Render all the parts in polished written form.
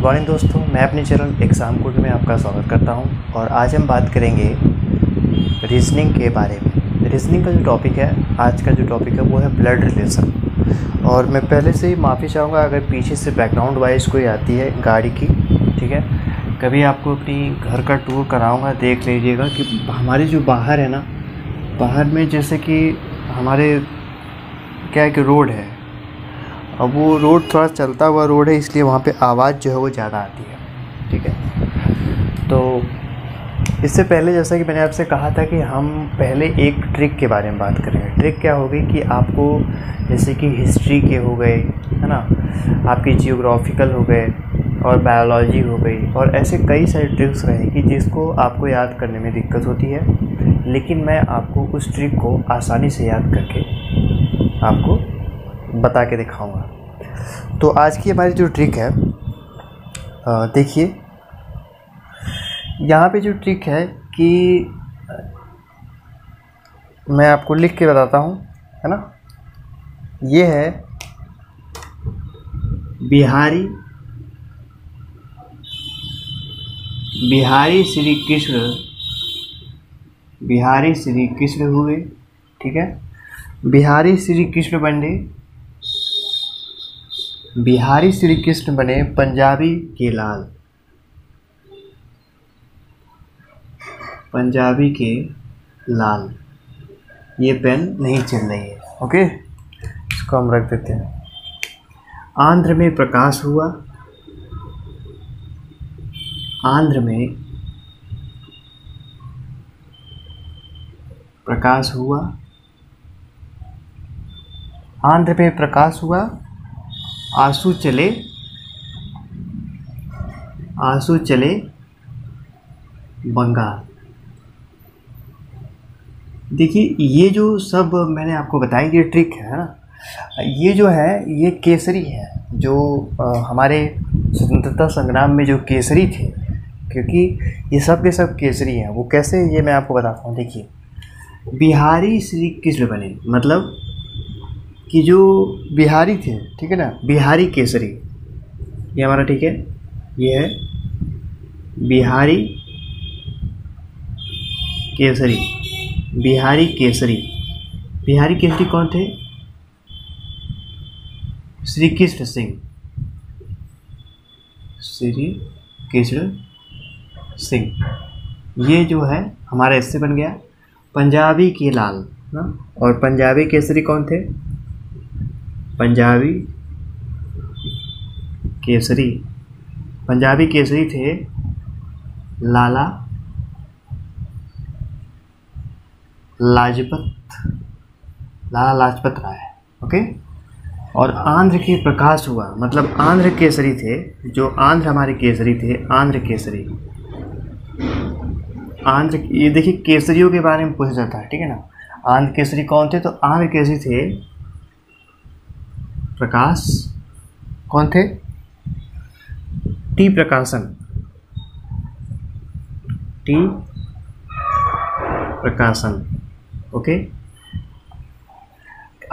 Morning दोस्तों, मैं अपने चैनल एग्ज़ाम कोड में आपका स्वागत करता हूं और आज हम बात करेंगे रीजनिंग के बारे में। रीजनिंग का जो टॉपिक है, आज का जो टॉपिक है वो है ब्लड रिलेशन। और मैं पहले से ही माफ़ी चाहूँगा अगर पीछे से बैकग्राउंड वाइज कोई आती है गाड़ी की, ठीक है। कभी आपको अपनी घर का टूर कराऊँगा, देख लीजिएगा कि हमारे जो बाहर है ना, बाहर में जैसे कि हमारे क्या है कि रोड है, अब वो रोड थोड़ा चलता हुआ रोड है, इसलिए वहाँ पे आवाज़ जो है वो ज़्यादा आती है, ठीक है। तो इससे पहले जैसा कि मैंने आपसे कहा था कि हम पहले एक ट्रिक के बारे में बात करेंगे। ट्रिक क्या होगी कि आपको जैसे कि हिस्ट्री के हो गए, है ना, आपकी जियोग्राफिकल हो गए और बायोलॉजी हो गई, और ऐसे कई सारे ट्रिक्स रहेगी जिसको आपको याद करने में दिक्कत होती है, लेकिन मैं आपको उस ट्रिक को आसानी से याद करके आपको बता के दिखाऊंगा। तो आज की हमारी जो ट्रिक है, देखिए यहाँ पे जो ट्रिक है कि मैं आपको लिख के बताता हूँ, है ना। ये है बिहारी श्री कृष्ण हुए, ठीक है। बिहारी श्री कृष्ण बने पंजाबी के लाल, ये पेन नहीं चल रही है, ओके, इसको हम रख देते हैं। आंध्र में प्रकाश हुआ, आंध्र में प्रकाश हुआ, आंसू चले बंगाल। देखिए ये जो सब मैंने आपको बताई, ये ट्रिक है ना, ये जो है ये केसरी है, जो हमारे स्वतंत्रता संग्राम में जो केसरी थे, क्योंकि ये सब के सब केसरी हैं। वो कैसे, ये मैं आपको बताता हूँ। देखिए बिहारी श्री कृष्ण बने, मतलब कि जो बिहारी थे, ठीक है ना, बिहारी केसरी, ये हमारा, ठीक है, ये है बिहारी केसरी। बिहारी केसरी कौन थे? श्री कृष्ण सिंह। ये जो है हमारा इससे बन गया पंजाबी के लाल ना। और पंजाबी केसरी कौन थे? पंजाबी केसरी थे लाला लाजपत राय, ओके। और आंध्र के प्रकाश हुआ, मतलब आंध्र केसरी थे, जो आंध्र हमारे केसरी थे, आंध्र केसरी। ये देखिए केसरियों के बारे में पूछा जाता है, ठीक है ना। आंध्र केसरी कौन थे? तो आंध्र केसरी थे प्रकाश, कौन थे? टी प्रकाशन, ओके।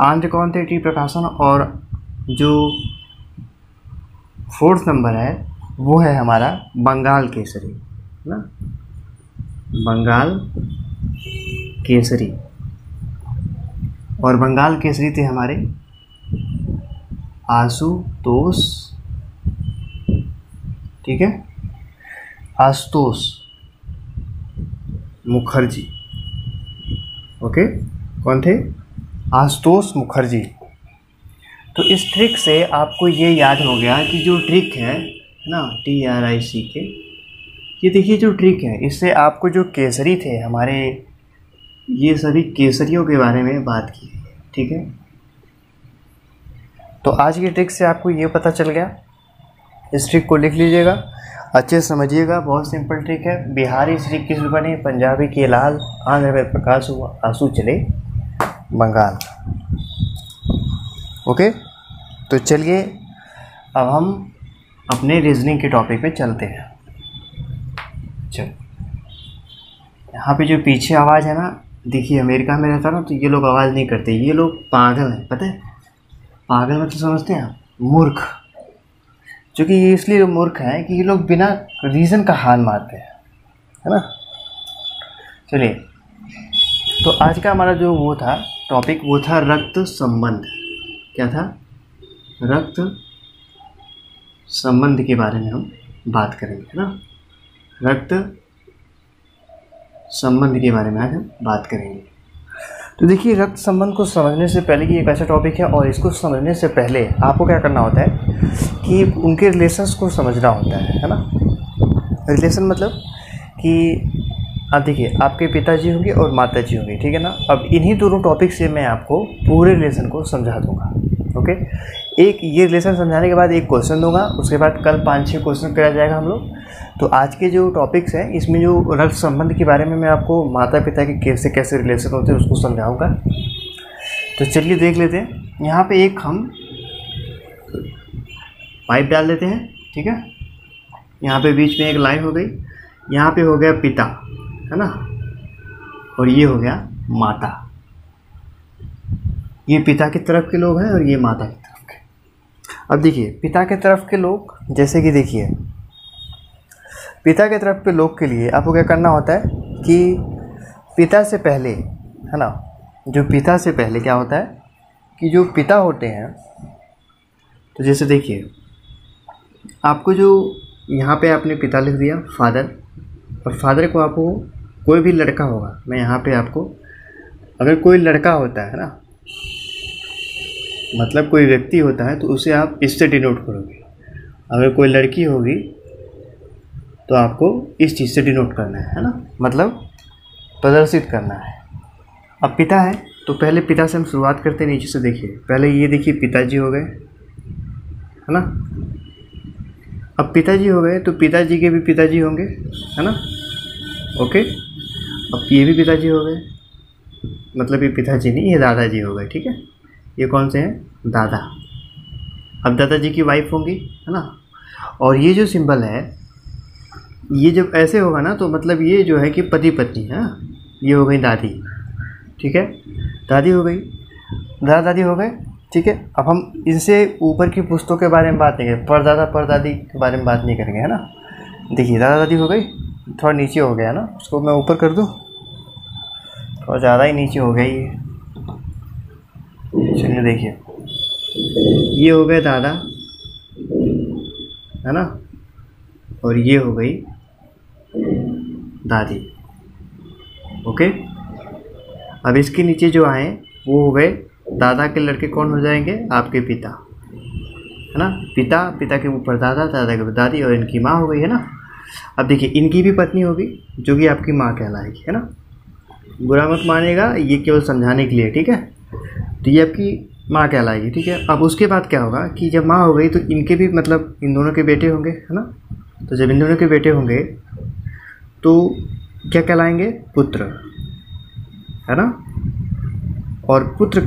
आंध्र कौन थे? टी प्रकाशन। और जो 4th नंबर है वो है हमारा बंगाल केसरी ना, बंगाल केसरी। और बंगाल केसरी थे हमारे आशुतोष, ठीक है, आशुतोष मुखर्जी, ओके। कौन थे? आशुतोष मुखर्जी। तो इस ट्रिक से आपको ये याद हो गया कि जो ट्रिक है ना, TRICK, ये देखिए जो ट्रिक है, इससे आपको जो केसरी थे हमारे, ये सभी केसरियों के बारे में बात की है, ठीक है। तो आज की ट्रिक से आपको ये पता चल गया। इस ट्रिक को लिख लीजिएगा, अच्छे से समझिएगा, बहुत सिंपल ट्रिक है। बिहारी श्री कृष्ण बने पंजाबी के लाल, आंध्र में प्रकाश हुआ, आंसू चले बंगाल, ओके। तो चलिए अब हम अपने रीजनिंग के टॉपिक पे चलते हैं। चलो, यहाँ पे जो पीछे आवाज़ है ना, देखिए अमेरिका में रहता ना, तो ये लोग आवाज़ नहीं करते, ये लोग पागल हैं, पता है। पागल मतलब समझते हैं आप? मूर्ख। क्योंकि ये इसलिए मूर्ख हैं कि ये लोग बिना रीज़न का हाल मारते हैं, है ना। चलिए, तो आज का हमारा जो वो था टॉपिक, वो था रक्त संबंध। क्या था? रक्त संबंध के बारे में हम बात करेंगे, है ना। रक्त संबंध के बारे में आज हम बात करेंगे। तो देखिए, रक्त संबंध को समझने से पहले कि एक ऐसा टॉपिक है, और इसको समझने से पहले आपको क्या करना होता है कि उनके रिलेशंस को समझना होता है ना। रिलेशन मतलब कि अब देखिए, आपके पिताजी होंगे और माताजी होंगे, ठीक है ना। अब इन्हीं दोनों टॉपिक से मैं आपको पूरे रिलेशन को समझा दूंगा, ओके। एक ये रिलेशन समझाने के बाद एक क्वेश्चन दूंगा, उसके बाद कल 5-6 क्वेश्चन किया जाएगा हम लोग। तो आज के जो टॉपिक्स हैं, इसमें जो रक्त संबंध के बारे में मैं आपको माता पिता के कैसे कैसे रिलेशन होते हैं उसको समझाऊंगा। तो चलिए देख लेते हैं। यहाँ पे एक हम पाइप डाल देते हैं, ठीक है। यहाँ पे बीच में एक लाइन हो गई, यहाँ पे हो गया पिता, है ना, और ये हो गया माता। ये पिता की तरफ के लोग हैं और ये माता की तरफ के। अब देखिए, पिता के तरफ के लोग, जैसे कि देखिए, पिता के तरफ के लोग के लिए आपको क्या करना होता है कि पिता से पहले, है ना, जो पिता से पहले क्या होता है कि जो पिता होते हैं, तो जैसे देखिए, आपको जो यहाँ पे आपने पिता लिख दिया, फादर, और फादर को आपको कोई भी लड़का होगा, मैं यहाँ पे आपको, अगर कोई लड़का होता है ना, मतलब कोई व्यक्ति होता है, तो उसे आप इससे डिनोट करोगे। अगर कोई लड़की होगी तो आपको इस चीज़ से डिनोट करना है ना, मतलब प्रदर्शित करना है। अब पिता है तो पहले पिता से हम शुरुआत करते हैं नीचे से। देखिए, पहले ये देखिए पिताजी हो गए, है ना। अब पिताजी हो गए तो पिताजी के भी पिताजी होंगे, है ना, ओके। अब ये भी पिताजी हो गए, मतलब ये पिताजी नहीं, ये दादाजी हो गए, ठीक है। ये कौन से हैं? दादा। अब दादाजी की वाइफ होंगी, है ना। और ये जो सिंबल है, ये जब ऐसे होगा ना, तो मतलब ये जो है कि पति पत्नी है। ये हो गई दादी, ठीक है, दादी हो गई, दादा दादी हो गए, ठीक है। अब हम इनसे ऊपर की पुस्तकों के बारे में बात नहीं करेंगे, परदादा परदादी के बारे में बात नहीं करेंगे, है ना। देखिए, दादा दादी हो गई, थोड़ा नीचे हो गया ना, उसको मैं ऊपर कर दूँ, थोड़ा ज़्यादा ही नीचे हो गया ये। चलिए देखिए, ये हो गए दादा, है ना, और ये हो गई दादी, ओके। अब इसके नीचे जो आए वो हो गए दादा के लड़के, कौन हो जाएंगे? आपके पिता, है ना। पिता, पिता के ऊपर दादा, दादा के ऊपर दादी, और इनकी माँ हो गई, है ना। अब देखिए, इनकी भी पत्नी होगी जो कि आपकी माँ कहलाएगी, है ना। बुरा मत मानिएगा, ये केवल समझाने के लिए, ठीक है। तो ये आपकी माँ कहलाएगी, ठीक है। अब उसके बाद क्या होगा कि जब माँ हो गई तो इनके भी, मतलब इन दोनों के बेटे होंगे, है ना। तो जब इन दोनों के बेटे होंगे तो क्या कहलाएंगे? पुत्र, है ना। और पुत्र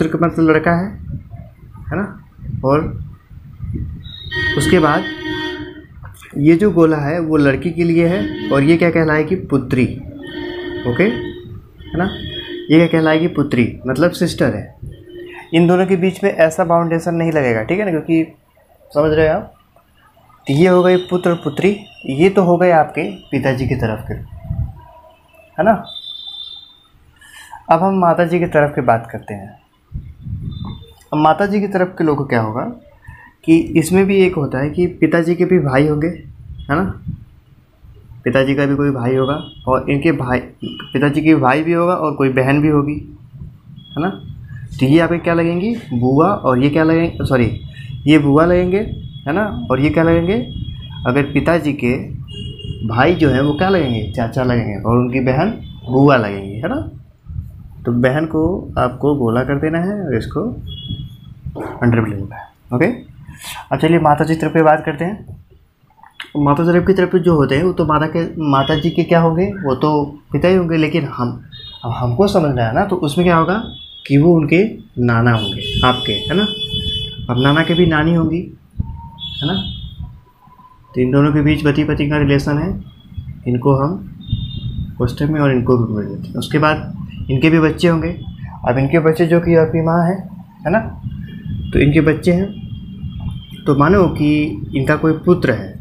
का मतलब लड़का है ना। और उसके बाद ये जो गोला है वो लड़की के लिए है, और ये क्या कहलाएगी? पुत्री, ओके, है ना। ये क्या कहलाएगी? पुत्री, मतलब सिस्टर है। इन दोनों के बीच में ऐसा बाउंडेशन नहीं लगेगा, ठीक है ना, क्योंकि समझ रहे हैं आप। तो ये हो गए पुत्र पुत्री, ये तो हो गए आपके पिताजी की तरफ के, है ना। अब हम माताजी की तरफ की बात करते हैं। अब माताजी की तरफ के लोगों को क्या होगा कि इसमें भी एक होता है कि पिताजी के भी भाई होंगे, है ना। पिताजी का भी कोई भाई होगा, और इनके भाई, पिताजी के भाई भी होगा और कोई बहन भी होगी, है ना। तो ये आपके क्या लगेंगी? बुआ, और ये क्या लगेंगे? सॉरी, ये बुआ लगेंगे, है ना। और ये क्या लगेंगे? अगर पिताजी के भाई जो हैं वो क्या लगेंगे? चाचा लगेंगे, और उनकी बहन बुआ लगेंगी, है ना। तो बहन को आपको गोला कर देना है और इसको अंडर लेना है, ओके। अब चलिए माता जी तरफ पे बात करते हैं। माता तरफ की तरफ जो होते हैं वो तो माता जी के क्या होंगे? वो तो पिता ही होंगे, लेकिन अब हमको समझना है ना, तो उसमें क्या होगा कि वो उनके नाना होंगे आपके, है ना। अब नाना के भी नानी होंगी, है ना। तो इन दोनों के बीच पति पति का रिलेशन है, इनको हम कोष्टक में और इनको रूप में देते हैं। उसके बाद इनके भी बच्चे होंगे। अब इनके बच्चे जो कि आपकी माँ है ना, तो इनके बच्चे हैं, तो मानो कि इनका कोई पुत्र है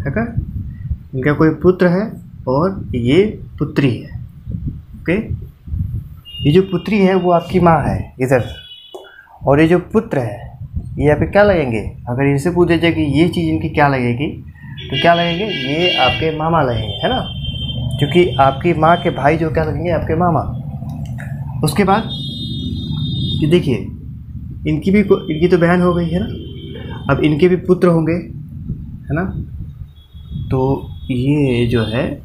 क्या, इनका कोई पुत्र है और ये पुत्री है। ओके, ये जो पुत्री है वो आपकी माँ है इधर, और ये जो पुत्र है ये यहाँ पे क्या लगेंगे। अगर इनसे पूछा जाए कि ये चीज़ इनकी क्या लगेगी तो क्या लगेंगे, ये आपके मामा लगेंगे, है ना, क्योंकि आपकी माँ के भाई जो क्या लगेंगे, आपके मामा। उसके बाद ये देखिए इनकी तो बहन हो गई है ना, अब इनके भी पुत्र होंगे, है ना, तो ये जो है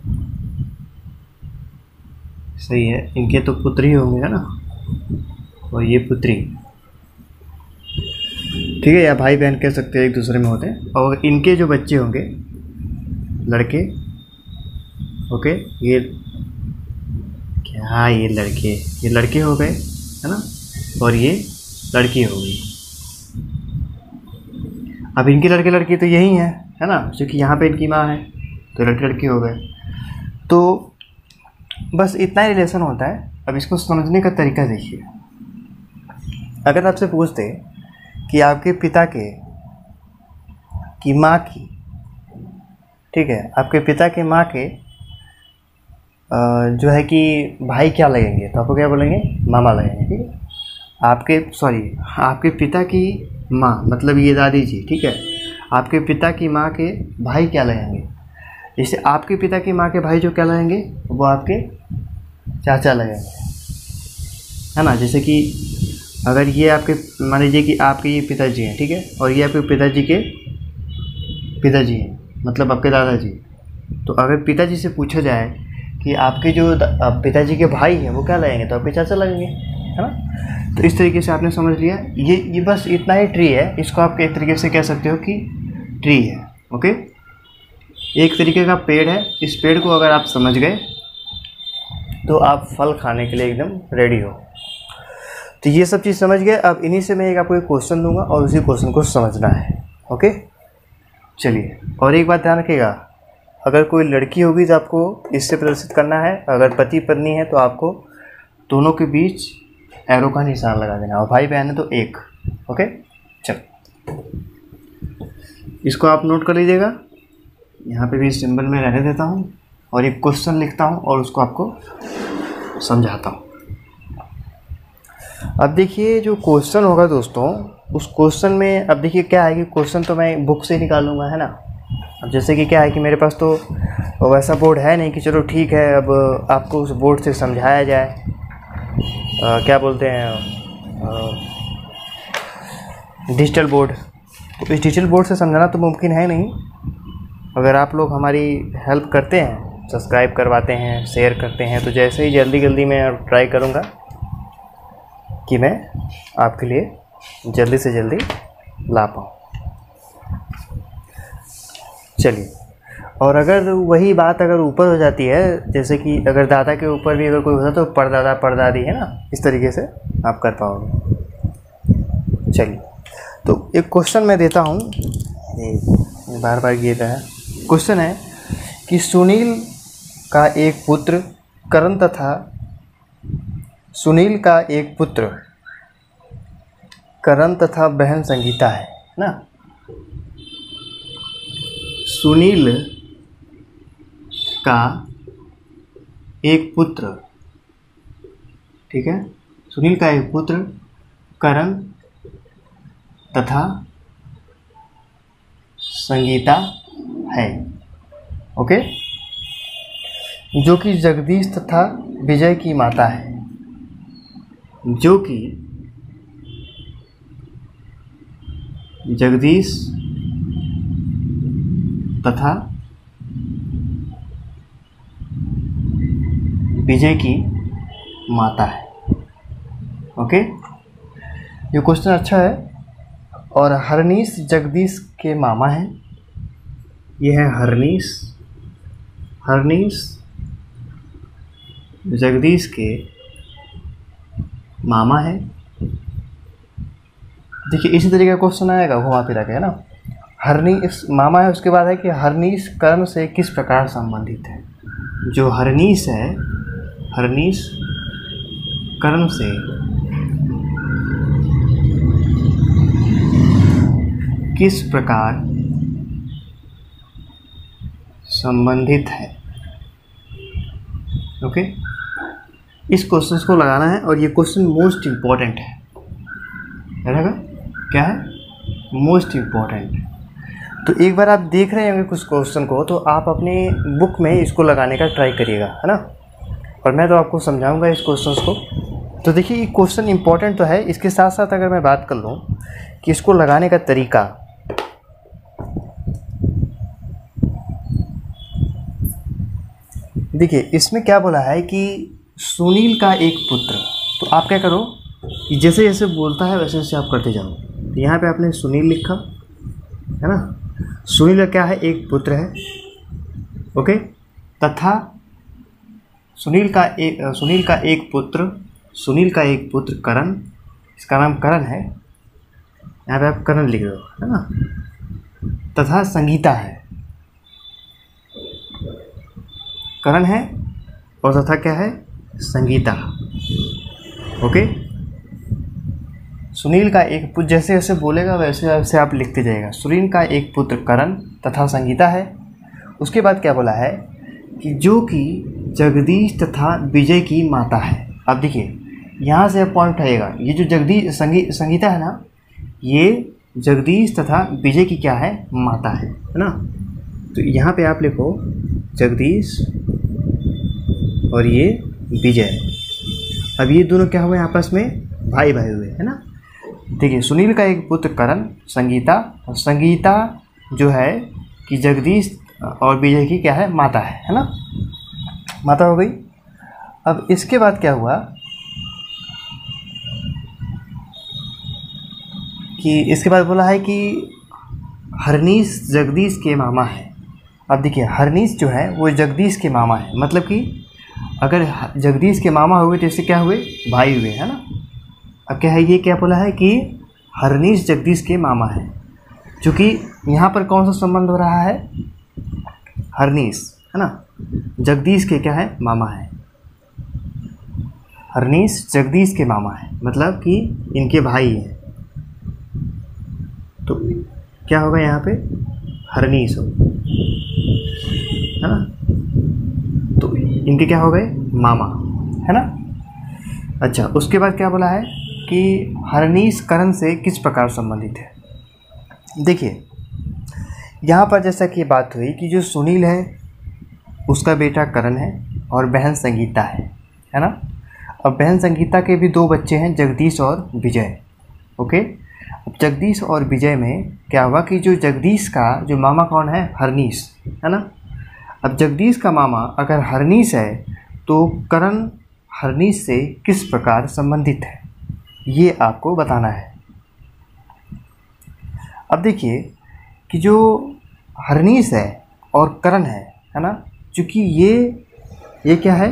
सही है, इनके तो पुत्र ही होंगे, है ना, और ये पुत्री, ठीक है, या भाई बहन कह सकते हैं, एक दूसरे में होते हैं। और इनके जो बच्चे होंगे लड़के, ओके, ये क्या, ये लड़के हो गए, है ना, और ये लड़की हो गई। अब इनके लड़के लड़की तो यही हैं, है ना, क्योंकि यहाँ पे इनकी माँ है, तो लड़के लड़की हो गए। तो बस इतना ही रिलेशन होता है। अब इसको समझने का तरीका देखिए। अगर आपसे पूछते कि आपके पिता की माँ की, ठीक है, आपके पिता के माँ के जो है कि भाई क्या लगेंगे, तो आपको क्या बोलेंगे, मामा लगेंगे, ठीक है। आपके पिता की माँ मतलब ये दादी जी, ठीक है, आपके पिता की माँ के भाई क्या लगेंगे। जैसे आपके पिता की माँ के भाई जो क्या लगेंगे, वो आपके चाचा लगेंगे, है ना। जैसे कि अगर ये आपके, मान लीजिए कि आपके ये पिताजी हैं, ठीक है, और ये आपके पिताजी के पिताजी हैं, मतलब आपके दादाजी। तो अगर पिताजी से पूछा जाए कि आपके जो पिताजी के भाई हैं वो क्या लगेंगे, तो आपके चाचा लगेंगे, है ना। तो इस तरीके से आपने समझ लिया। ये बस इतना ही ट्री है, इसको आप एक तरीके से कह सकते हो कि ट्री है, ओके, एक तरीके का पेड़ है। इस पेड़ को अगर आप समझ गए तो आप फल खाने के लिए एकदम रेडी हो। तो ये सब चीज़ समझ गए। अब इन्हीं से मैं आपको एक क्वेश्चन दूंगा और उसी क्वेश्चन को समझना है, ओके। चलिए, और एक बात ध्यान रखिएगा, अगर कोई लड़की होगी तो आपको इससे प्रदर्शित करना है, अगर पति पत्नी है तो आपको दोनों के बीच एरो का निशान लगा देना, और भाई बहन है तो एक, ओके। चलो, इसको आप नोट कर लीजिएगा, यहाँ पे भी सिंबल में रहने देता हूँ और एक क्वेश्चन लिखता हूँ और उसको आपको समझाता हूँ। अब देखिए जो क्वेश्चन होगा दोस्तों, उस क्वेश्चन में अब देखिए क्या है कि क्वेश्चन तो मैं बुक से निकालूंगा, है ना। अब जैसे कि क्या है कि मेरे पास तो वैसा बोर्ड है नहीं कि चलो ठीक है अब आपको उस बोर्ड से समझाया जाए, क्या बोलते हैं, डिजिटल बोर्ड। तो इस डिजिटल बोर्ड से समझाना तो मुमकिन है नहीं। अगर आप लोग हमारी हेल्प करते हैं, सब्सक्राइब करवाते हैं, शेयर करते हैं, तो जैसे ही जल्दी मैं ट्राई करूँगा कि मैं आपके लिए जल्दी से जल्दी ला पाऊँ। चलिए, और अगर वही बात अगर ऊपर हो जाती है, जैसे कि अगर दादा के ऊपर भी अगर कोई होता तो परदादा परदादी, है ना, इस तरीके से आप कर पाओगे। चलिए, तो एक क्वेश्चन मैं देता हूँ, बार बार ये है क्वेश्चन है कि सुनील का एक पुत्र करण तथा सुनील का एक पुत्र करण तथा बहन संगीता है ना। सुनील का एक पुत्र, ठीक है, सुनील का एक पुत्र करण तथा संगीता है, ओके, जो कि जगदीश तथा विजय की माता है, जो कि जगदीश तथा विजय की माता है, ओके। ये क्वेश्चन अच्छा है। और हरनीश जगदीश के मामा हैं, ये है हरनीश जगदीश के मामा है। देखिए इसी तरीके का क्वेश्चन आएगा घुमा फिरा के, है ना। हरनीश मामा है, उसके बाद है कि हरनीश कर्ण से किस प्रकार संबंधित है। जो हरनीश है, हरनीश कर्ण से किस प्रकार संबंधित है। ओके, इस क्वेश्चन को लगाना है और ये क्वेश्चन मोस्ट इम्पॉर्टेंट है। क्या है? Most important. तो एक बार आप देख रहे होंगे कुछ क्वेश्चन को, तो आप अपने बुक में इसको लगाने का ट्राई करिएगा, है ना। और मैं तो आपको समझाऊंगा इस क्वेश्चन को। तो देखिए, ये क्वेश्चन इम्पॉर्टेंट तो है, इसके साथ साथ अगर मैं बात कर लूँ कि इसको लगाने का तरीका, देखिए इसमें क्या बोला है कि सुनील का एक पुत्र। तो आप क्या करो कि जैसे जैसे बोलता है वैसे वैसे आप करते जाओ। तो यहाँ पे आपने सुनील लिखा, है ना। सुनील का क्या है? एक पुत्र है। ओके, तथा सुनील का एक पुत्र करण, इसका नाम करण है, यहाँ पे आप करण लिख रहे हो, है ना। तथा संगीता है, करण है और तथा क्या है? संगीता। ओके, सुनील का एक पुत्र, जैसे जैसे बोलेगा वैसे वैसे आप लिखते जाइएगा। सुनील का एक पुत्र करण तथा संगीता है। उसके बाद क्या बोला है कि जो कि जगदीश तथा विजय की माता है। अब देखिए, यहाँ से पॉइंट उठाइएगा, ये जो जगदीश संगीता है ना, ये जगदीश तथा विजय की क्या है? माता है ना। तो यहाँ पे आप लिखो जगदीश और ये विजय। अब ये दोनों क्या हुए? आपस में भाई भाई हुए, है ना। देखिए, सुनील का एक पुत्र करण, संगीता, और संगीता जो है कि जगदीश और विजय की क्या है? माता है ना। माता हो गई। अब इसके बाद क्या हुआ कि इसके बाद बोला है कि हरनीश जगदीश के मामा है। अब देखिए, हरनीश जो है वो जगदीश के मामा है, मतलब कि अगर जगदीश के मामा हुए तो इससे क्या हुए? भाई हुए, है ना। अब क्या है? ये क्या बोला है कि हरनीश जगदीश के मामा है। चूँकि यहाँ पर कौन सा संबंध हो रहा है? हरनीश, है ना, जगदीश के क्या है? मामा है। हरनीश जगदीश के मामा है, मतलब कि इनके भाई हैं। तो क्या होगा यहाँ पे? हरनीश हो, है ना। तो इनके क्या हो गए? मामा, है ना। अच्छा, उसके बाद क्या बोला है कि हरनीश करण से किस प्रकार संबंधित है। देखिए, यहाँ पर जैसा कि बात हुई कि जो सुनील है उसका बेटा करण है और बहन संगीता है ना। अब बहन संगीता के भी 2 बच्चे हैं, जगदीश और विजय। ओके, अब जगदीश और विजय में क्या हुआ कि जो जगदीश का जो मामा कौन है? हरनीश, है ना। अब जगदीश का मामा अगर हरनीश है तो करण हरनीश से किस प्रकार संबंधित है, ये आपको बताना है। अब देखिए कि जो हरनीश है और करण है ना, चूँकि ये क्या है?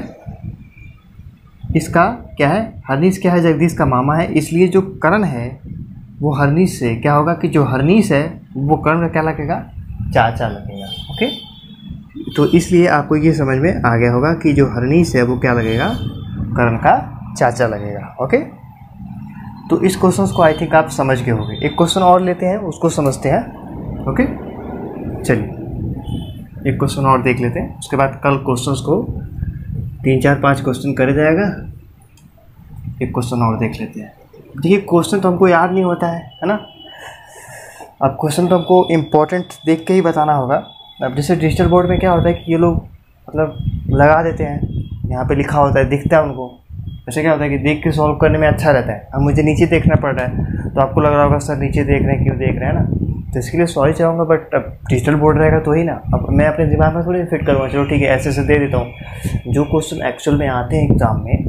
इसका क्या है? हरनीश क्या है? जगदीश का मामा है, इसलिए जो करण है वो हरनीश से क्या होगा कि जो हरनीश है वो करण का क्या लगेगा? चाचा लगेगा। ओके, तो इसलिए आपको ये समझ में आ गया होगा कि जो हरनीश है वो क्या लगेगा? करण का चाचा लगेगा। ओके, तो इस क्वेश्चन को आई थिंक आप समझ गए होंगे। एक क्वेश्चन और लेते हैं, उसको समझते हैं। ओके, चलिए एक क्वेश्चन और देख लेते हैं, उसके बाद कल क्वेश्चंस को 3 4 5 क्वेश्चन करे जाएगा। एक क्वेश्चन और देख लेते हैं। देखिए, क्वेश्चन तो हमको याद नहीं होता है ना। अब क्वेश्चन तो हमको इम्पोर्टेंट देख के ही बताना होगा। अब जैसे डिजिटल बोर्ड में क्या होता है कि ये लोग मतलब लगा देते हैं, यहाँ पे लिखा होता है, दिखता है उनको। ऐसे क्या होता है कि देख के सॉल्व करने में अच्छा रहता है। अब मुझे नीचे देखना पड़ रहा है तो आपको लग रहा होगा सर नीचे देख रहे हैं, क्यों देख रहे हैं ना। तो इसके लिए सॉरी चाहूँगा, बट अब डिजिटल बोर्ड रहेगा तो ही ना। अब मैं अपने दिमाग में थोड़ी फिट करूँगा, चलो ठीक है ऐसे ऐसे दे देता हूँ। जो क्वेश्चन एक्चुअल में आते हैं एग्ज़ाम में,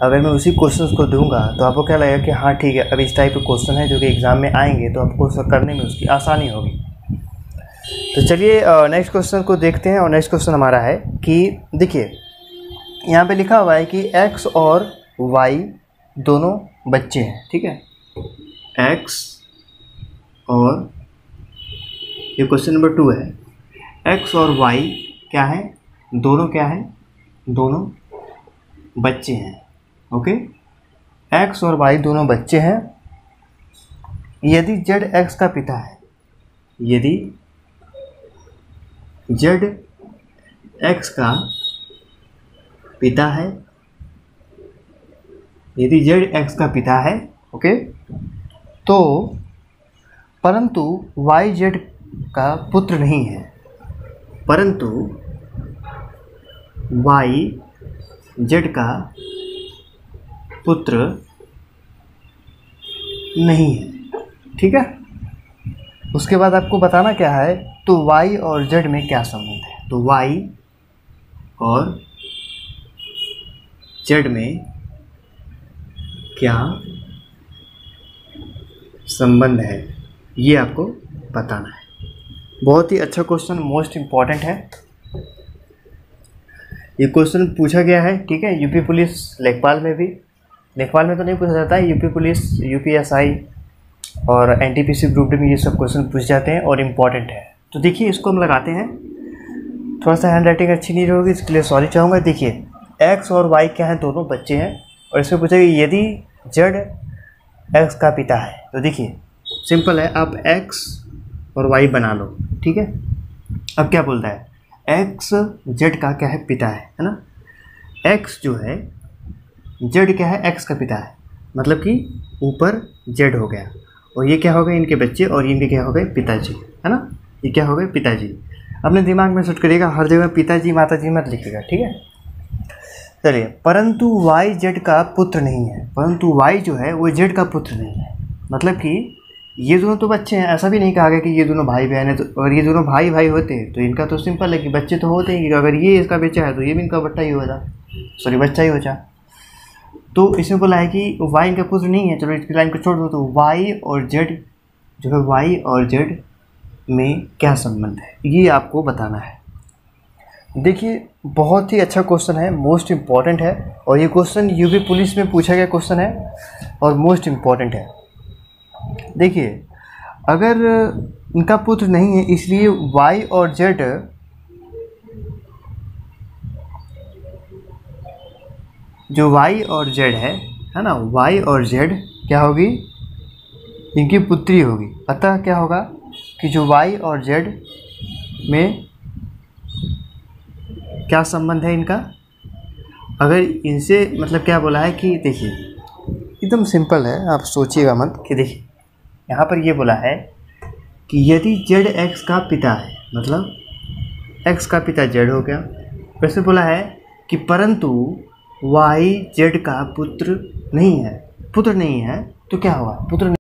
अगर मैं उसी क्वेश्चन को दूंगा तो आपको क्या लगेगा कि हाँ ठीक है, अब इस टाइप के क्वेश्चन है जो कि एग्ज़ाम में आएंगे तो आपको करने में उसकी आसानी होगी। तो चलिए नेक्स्ट क्वेश्चन को देखते हैं। और नेक्स्ट क्वेश्चन हमारा है कि देखिए, यहाँ पे लिखा हुआ है कि x और y दोनों बच्चे हैं, ठीक है। x और ये क्वेश्चन नंबर 2 है, x और y क्या है? दोनों क्या है? दोनों बच्चे हैं। ओके, x और y दोनों बच्चे हैं यदि जेड एक्स का पिता है, यदि जेड एक्स का पिता है, यदि जेड एक्स का पिता है, ओके, तो परंतु वाई जेड का पुत्र नहीं है, परंतु वाई जेड का पुत्र नहीं है, ठीक है। उसके बाद आपको बताना क्या है, तो वाई और जेड में क्या संबंध है। तो वाई और जेड में क्या संबंध है, ये आपको बताना है। बहुत ही अच्छा क्वेश्चन, मोस्ट इम्पॉर्टेंट है। ये क्वेश्चन पूछा गया है, ठीक है, यूपी पुलिस लेखपाल में भी, लेखपाल में तो नहीं पूछा जाता है, यूपी पुलिस, यूपीएसआई और एनटीपीसी ग्रुप डी में ये सब क्वेश्चन पूछ जाते हैं और इम्पॉर्टेंट है। तो देखिए इसको हम लगाते हैं। थोड़ा सा हैंड राइटिंग अच्छी नहीं होगी, इसके लिए सॉरी चाहूँगा। देखिए एक्स और वाई क्या हैं, दोनों बच्चे हैं, और इसमें पूछा कि यदि जेड एक्स का पिता है, तो देखिए सिंपल है, आप एक्स और वाई बना लो, ठीक है। अब क्या बोलता है, एक्स जेड का क्या है, पिता है ना। एक्स जो है, जेड क्या है, एक्स का पिता है, मतलब कि ऊपर जेड हो गया, और ये क्या हो गए, इनके बच्चे, और इनके क्या हो गए, पिताजी, है ना। ये क्या हो गए, पिताजी। अपने दिमाग में सेट करिएगा, हर जगह पिताजी माताजी मत लिखिएगा, ठीक है। चलिए, परंतु वाई जेड का पुत्र नहीं है, परंतु वाई जो है वो जेड का पुत्र नहीं है, मतलब कि ये दोनों तो बच्चे हैं, ऐसा भी नहीं कहा गया कि ये दोनों भाई बहन है। तो अगर ये दोनों भाई भाई होते हैं तो इनका तो सिंपल है कि बच्चे तो होते हैं, कि अगर ये इसका बच्चा है तो ये भी इनका बट्टा ही होता, सॉरी बच्चा ही होता। तो इसमें बोला है कि वाई इनका पुत्र नहीं है, चलो इसकी लाइन को छोड़ दो। तो वाई और जेड जो है, वाई और जेड में क्या संबंध है, ये आपको बताना है। देखिए बहुत ही अच्छा क्वेश्चन है, मोस्ट इम्पॉर्टेंट है, और ये क्वेश्चन यूपी पुलिस में पूछा गया क्वेश्चन है और मोस्ट इम्पॉर्टेंट है। देखिए अगर इनका पुत्र नहीं है, इसलिए वाई और जेड, जो वाई और जेड है ना, वाई और जेड क्या होगी, इनकी पुत्री होगी। अतः क्या होगा कि जो वाई और जेड में क्या संबंध है इनका, अगर इनसे मतलब क्या बोला है कि देखिए एकदम सिंपल है, आप सोचिएगा मत, कि देखिए यहाँ पर ये बोला है कि यदि जेड एक्स का पिता है, मतलब एक्स का पिता जेड हो गया, वैसे बोला है कि परंतु वाई जेड का पुत्र नहीं है, पुत्र नहीं है, तो क्या हुआ, पुत्र